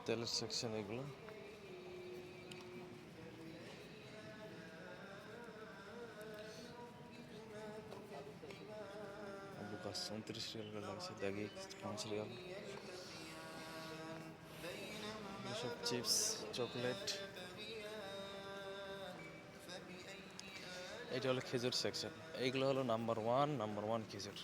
তেলের সেকশন এগুলো। বুকাস 29 রিয়াল করে লাগছে, দাগি 5 রিয়াল। সব চিপস, চকলেট। এটা হলো খেজুর সেকশন। এইগুলো হলো নাম্বার ওয়ান খেজুর।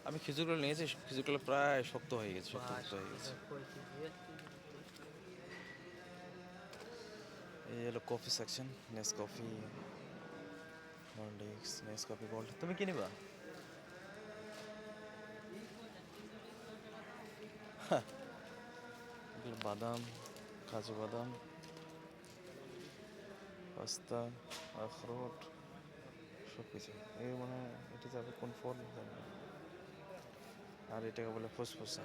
আমি খেজুরগুলো নিয়েছি, খেজুরগুলো প্রায় শক্ত হয়ে গেছে, শক্ত হয়ে গেছে। এই হলো কফি সেকশন, নেসকফি, হরলিক্স, নেসকফি গোল্ড। তুমি কি নিবা? এগুলো বাদাম, কাজু বাদাম, পাস্তা, আখরোট, সব কিছু। এই মানে এটা যাবে কোন ফল জানি না। আর এটাকে বলে ফুসফুসা।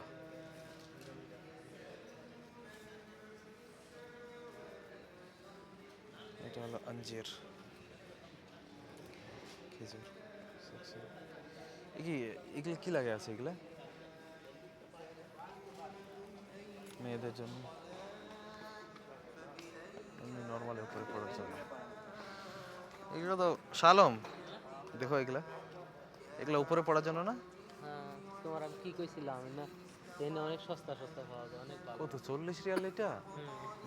এটা হলো আঞ্জির, খেজুর সেকশন। এগুলো কি লাগে আছে এগুলা মেয়েদের জন্য, এমনি নর্মালি উপরে পড়ার জন্য। এগুলো তো শালম, দেখো এগুলা, এগুলা উপরে পড়ার জন্য না? হ্যাঁ, তোমার আমি কি কইছিলাম না, এখানে অনেক সস্তা সস্তা পাওয়া যায়, অনেক ভালো। কত, 40 রিয়াল এটা?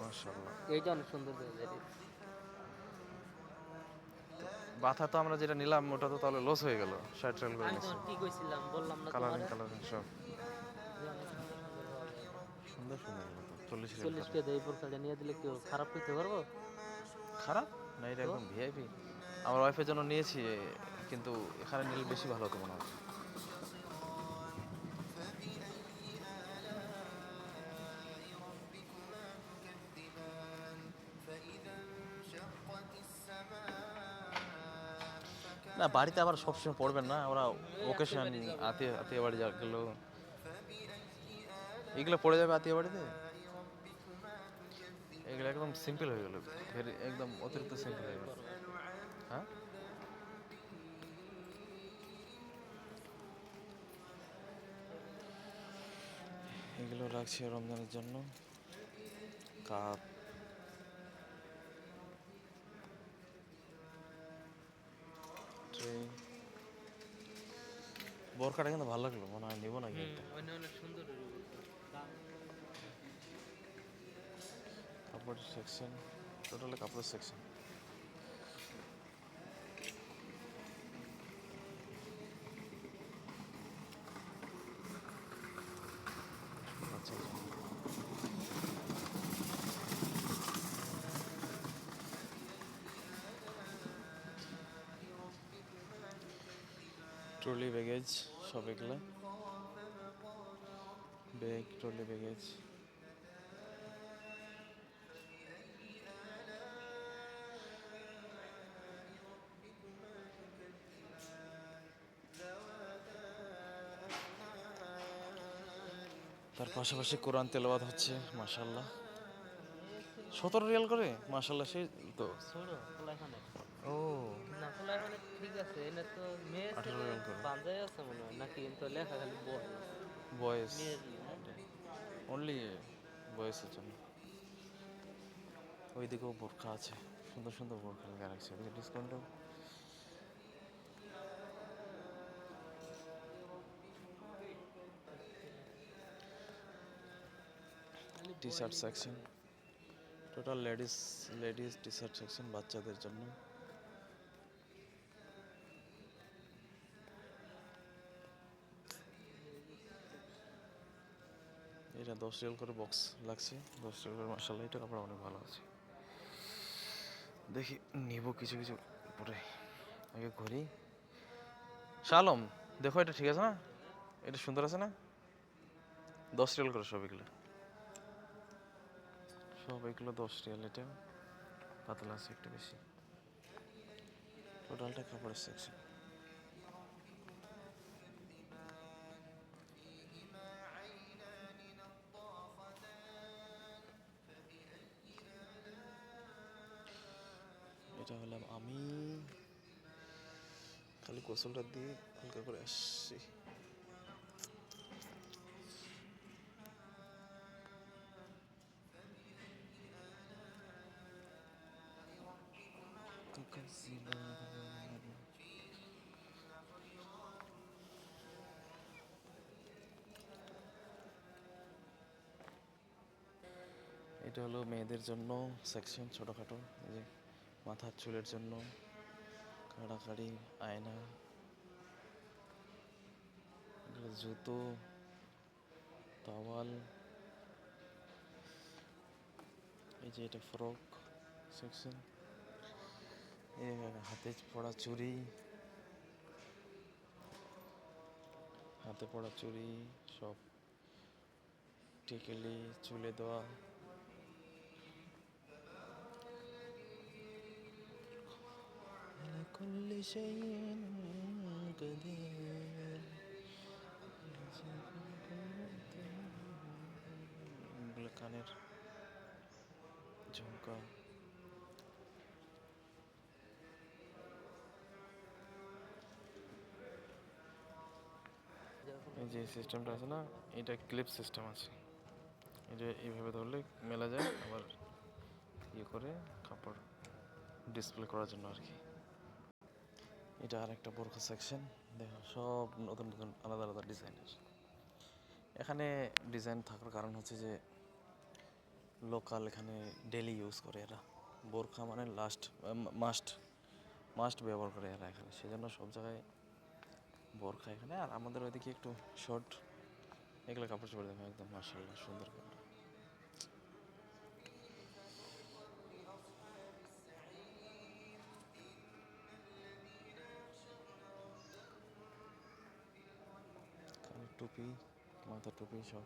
মাশাআল্লাহ। এইটা অনেক সুন্দর দেখতে। বাথা তো আমরা যেটা নিলাম ওটা তো তাহলে লস হয়ে গেল, 60 রিয়াল করে আমি নিচ্ছি। তোমার কি কইছিলাম বললাম না তোমার, কালারিং কালারিং সব যে অনেক সুন্দর সুন্দর পাওয়া যায়। সুন্দর সুন্দর এগুলো তো 40 রিয়াল 40 করে। টাকা এই বোরকাটা নিয়ে দিলে কেউ খারাপ করতে পারবো? খারাপ না, এটা তো একদম ভিআইপি। আমার ওয়াইফের জন্য নিয়েছি, কিন্তু এখানে নিলে বেশি ভালো হতো মনে হয়। না বাড়িতে আবার সবসময় পড়বেন না, ওরা ওকেশন, আত্মীয় আত্মীয় বাড়ি গেলেও এগুলো পড়ে যাবে আত্মীয় বাড়িতে। এগুলো একদম সিম্পল হয়ে গেল, একদম অতিরিক্ত সিম্পল হয়ে গেল। হ্যাঁ, এগুলো রাখছি রমজানের জন্য। Cup, tray. বোরকাটা কিন্তু ভালো লাগলো, মনে হয় নিবো নাকি একটা। অনেক সুন্দর কাপড়ের সেকশন, টোটালি কাপড়ের সেকশন। আচ্ছা, ট্রলি ব্যাগেজ সব এগুলো, ব্যাগ, ট্রলি ব্যাগেজ। তার পাশাপাশি কোরআন তেলাওয়াত হচ্ছে, মাশাআল্লাহ। 17 রিয়াল করে, মাশাআল্লাহ। সেই তো ছোড়ো পোলাখানে ও না, পোলাখানে ঠিক আছে, এনে তো মেয়ে 18 ছেলে রিয়াল করে বান্ধে আছে মনে হয় নাকি, কিন্তু লেখা খালি বয় বয়েস, মেয়ের। অনলি বয়েসের জন্য। ওইদিকেও বোরখা আছে, সুন্দর সুন্দর বোরখা লাগা রাখছে, ডিসকাউন্টও। T shirt section, total ladies T shirt section বাচ্চাদের জন্য। এটা 10 রিয়াল করে বক্স লাগছে, 10 রিয়াল করে। মাশাআল্লাহ, এটা কাপড় অনেক ভালো আছে। দেখি নিব কিছু কিছু পরে, আগে ঘুরি। শালম, দেখো এটা ঠিক আছে না? এটা সুন্দর আছে না? 10 রিয়াল করে সব এগুলো, সব এগুলো 10 রিয়াল। এটা পাতলা আছে একটু বেশি। টোটালটা কাপড়ের সেকশন। এটা হলাম আমি, খালি গোসলটা দিয়ে হালকা করে আসছি। এটা হলো মেয়েদের জন্য সেকশন, ছোটোখাটো, এই যে মাথার চুলের জন্য কাড়াকাড়ি, আয়না, এগুলো জুতো, টাওয়াল, এই যে এটা ফ্রক সেকশন, এই হাতে পড়া চুড়ি, হাতে পড়া চুড়ি সব, টিকলি, চুলে দেওয়া, كل شيء قدير এগুলো কানের ঝুমকা, এই যে সিস্টেমটা আছে না, এটা ক্লিপ সিস্টেম আছে, এটা এইভাবে ধরলে মেলা যায়, আবার ইয়ে করে কাপড় ডিসপ্লে করার জন্য আর কি। এটা আর একটা বোরখা সেকশন, দেখো সব নতুন নতুন আলাদা আলাদা ডিজাইনের। এখানে ডিজাইন থাকার কারণ হচ্ছে যে লোকাল এখানে ডেলি ইউজ করে এরা, বোরখা মানে মাস্ট মাস্ট ব্যবহার করে এরা এখানে, সেজন্য সব জায়গায় বোরখা এখানে। আর আমাদের ওইদিকে একটু শর্ট, এগুলো কাপড় চোপড় দেখো একদম মাশাআল্লাহ সুন্দর কাপড়। কানের টুপি, মাথা টুপি সব,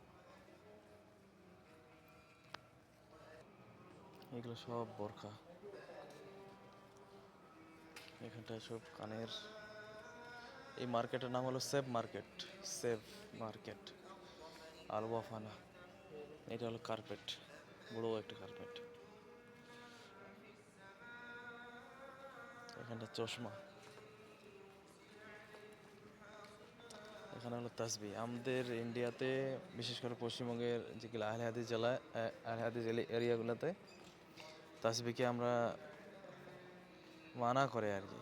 এগুলো সব বোরখা। এখানটায় সব কানের, এই মার্কেটের নাম হলো সেভ মার্কেট, সেভ মার্কেট আলওয়াফানা। এটা হলো কার্পেট, বড় একটা কার্পেট। এখানটা চশমা, এখানে হলো তাসবি। আমাদের ইন্ডিয়াতে বিশেষ করে পশ্চিমবঙ্গের যেগুলো আহলে হাদিস জেলায়, আহলে হাদিস এরিয়াগুলোতে তাসবিকে আমরা মানা করে আর কি।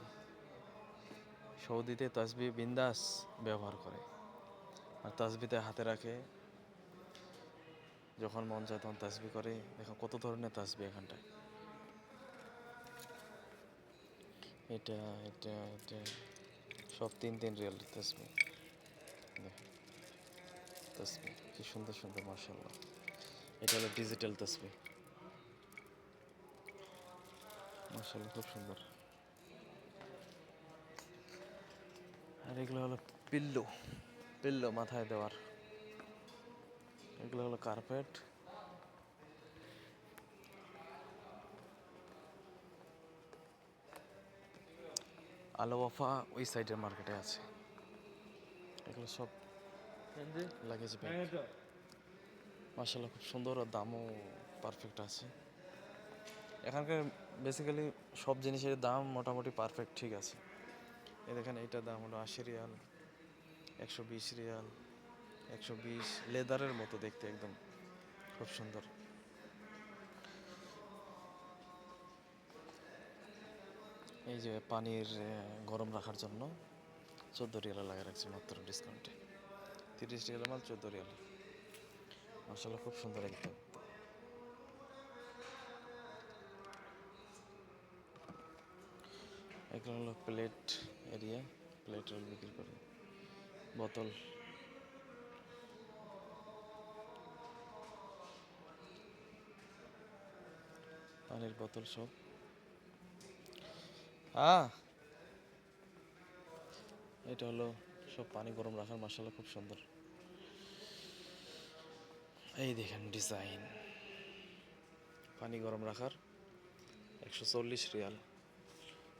সৌদিতে তাসবি বিন্দাস ব্যবহার করে, আর তাসবিতে হাতে রাখে, যখন মন চায় তখন তাসবি করে। দেখো কত ধরনের তাসবি এখানটায়, এটা এটা এটা সব 3 রিয়াল তাসবি। দেখো তাসবি কি সুন্দর সুন্দর মাশাআল্লাহ। এটা হলো ডিজিটাল তাসবি, মাশাআল্লাহ খুব সুন্দর। আর এগুলো হলো পিল্লো, পিল্লো মাথায় দেওয়ার। এগুলো হলো কার্পেট। আলোয়াফা ওই সাইডের মার্কেটে আছে। এগুলো সব লাগেজ ব্যাগ, মাশাআল্লাহ খুব সুন্দর, আর দামও পারফেক্ট আছে। এখানকার বেসিক্যালি সব জিনিসের দাম মোটামুটি পারফেক্ট ঠিক আছে। এই দেখেন এইটার দাম হলো 80 রিয়াল, 120 রিয়াল, 120, লেদারের মতো দেখতে একদম, খুব সুন্দর। এই যে পানির গরম রাখার জন্য 14 রিয়ালে লাগিয়ে রাখছে মাত্র ডিসকাউন্টে, 30 রিয়ালের মাল 14 রিয়ালে, মাশাআল্লাহ খুব সুন্দর একদম। এগুলো হলো প্লেট এরিয়া, প্লেট রোল বিক্রি করে, বোতল, পানির বোতল সব। এটা হলো সব পানি গরম রাখার, মাশাআল্লাহ খুব সুন্দর। এই দেখেন ডিজাইন, পানি গরম রাখার 140 রিয়াল,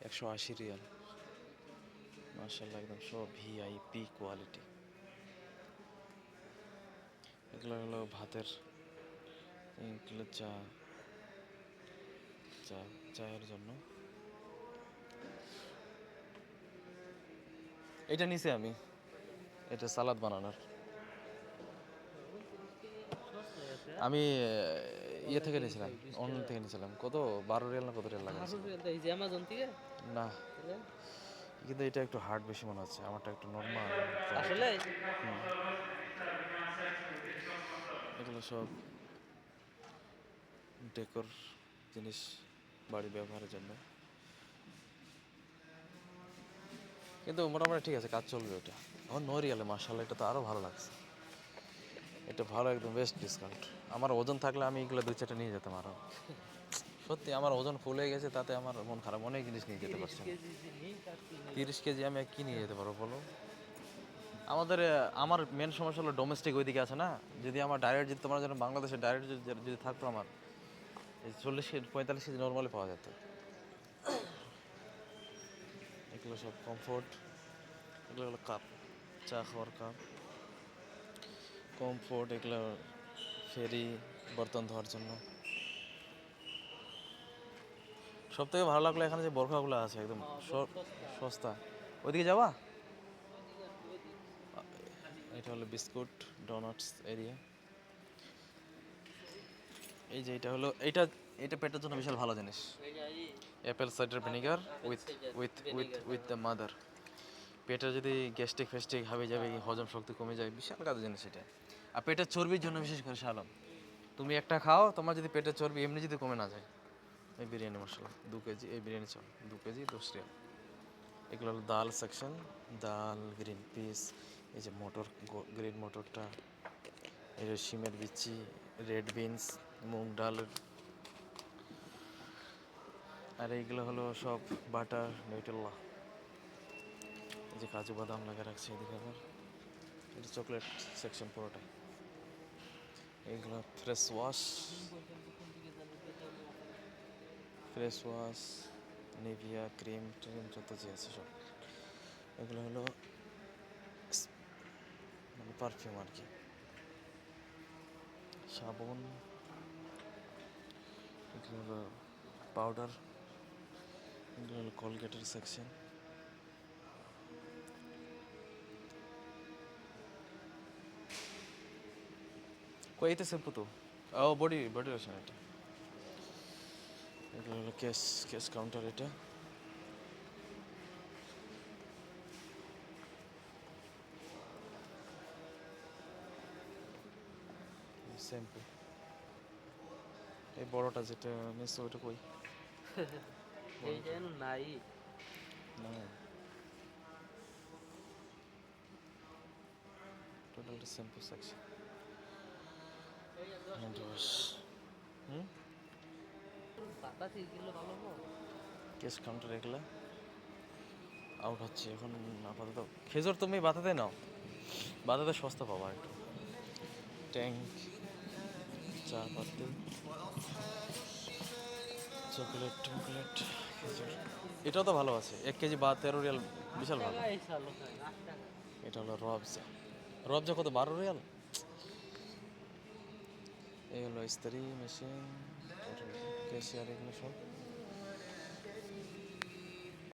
180 রিয়াল, মাশাআল্লাহ একদম সব ভিআইপি কোয়ালিটি। এগুলো হলো ভাতের, এগুলো চা, চা চায়ের জন্য এটা নিছি আমি, এটা সালাদ বানানোর। আমি ইয়ে থেকে নিয়েছিলাম, অনলাইন থেকে নিয়েছিলাম। কত 12 রিয়াল না কত রিয়াল লাগে? এই যে অ্যামাজন থেকে না, কিন্তু এটা একটু হার্ড বেশি মনে হচ্ছে, আমারটা একটু নর্মাল। আসলে এগুলো সব ডেকোর জিনিস, বাড়ি ব্যবহারের জন্য। কিন্তু মোটামুটি ঠিক আছে, কাজ চলবে ওটা। আমার 9 রিয়ালে, মার্শাল্লাহ, এটা তো আরও ভালো লাগছে। এটা ভালো, একদম বেস্ট ডিসকাউন্ট। আমার ওজন থাকলে আমি এগুলো 2-4টা নিয়ে যেতাম আরও। সত্যি আমার ওজন ফুলে গেছে, তাতে আমার মন খারাপ, অনেক জিনিস নিয়ে যেতে পারছি না। 30 কেজি আমি কি নিয়ে যেতে পারবো বলো? আমার মেন সমস্যা হলো ডোমেস্টিক ওইদিকে আছে না। যদি আমার ডাইরেক্ট, যদি তোমার জন্য বাংলাদেশে ডাইরেক্ট যদি থাকতো, আমার এই 40-45 কেজি নর্মালি পাওয়া যেত। এগুলো সব কমফোর্ট, এগুলো হলো কাপ, চা খাওয়ার কাপ, কমফোর্ট। এগুলো ফেরি, বর্তন ধোয়ার জন্য। সব থেকে ভালো লাগলো এখানে যে বরখাগুলো আছে, একদম সস্তা। ওইদিকে যাওয়া? এটা হলো বিস্কুট ডোনাটস এরিয়া। এই যে এটা হলো, এটা পেটের জন্য বিশাল ভালো জিনিস। Apple cider vinegar with with with with the mother. পেটে যদি গ্যাস্ট্রিক ফ্যাস্ট্রিক হাবে যাবে, হজম শক্তি কমে যায়, বিশাল কাজের জিনিস এটা। আর পেটের চর্বির জন্য বিশেষ করে শালম, তুমি একটা খাও, তোমার যদি পেটের চর্বি এমনি যদি কমে না যায়। এই বিরিয়ানি মশলা 2 কেজি, এই বিরিয়ানি চাল 2 কেজি 10 রিয়াল। এগুলো হলো ডাল সেকশন, ডাল, গ্রিন পিস, এই যে মটর, গ্রিন মটরটা, এই যে শিমের বিচি, রেড বিনস, মুগ ডালের। আর এইগুলো হলো সব বাটার, নিউটেলা, এই যে কাজু বাদাম লাগা রাখছে এদিকে। আবার এটা চকলেট সেকশন পুরোটাই। এইগুলো fresh wash, Nivea cream trim, যত যে আছে সব। এগুলো হলো মানে পারফিউম আর কি, সাবন। এগুলো হলো পাউডার, এগুলো হলো কলগেটের সেকশন। কইতে শ্যাম্পু তো, ও বডি লোশন এটা। এগুলো হলো কেস কাউন্টার। এটা শ্যাম্পু, এই বড়টা যেটা নিচ্ছে ওইটা কই? এই যেন নাই না, total shampoo section, hand wash. বাতাসি গেলে ভালো হবে। কেস কাউন্টার এগুলো আউট হচ্ছে এখন আপাতত। খেজুর তুমি বাতাতে নাও, বাতাতে সস্তা পাবা একটু। ট্যাঙ্ক, চা পাতি, চকলেট টকলেট, খেজুর। এটাও তো ভালো আছে, 1 কেজি বা 13 রিয়াল, বিশাল ভালো। এই চালো খাই 8 টাকা। এটা হলো রবজা কত, 12 রিয়াল। এই হলো ইস্তারি মেশিন, ক্যাশিয়ার, এগুলো সব।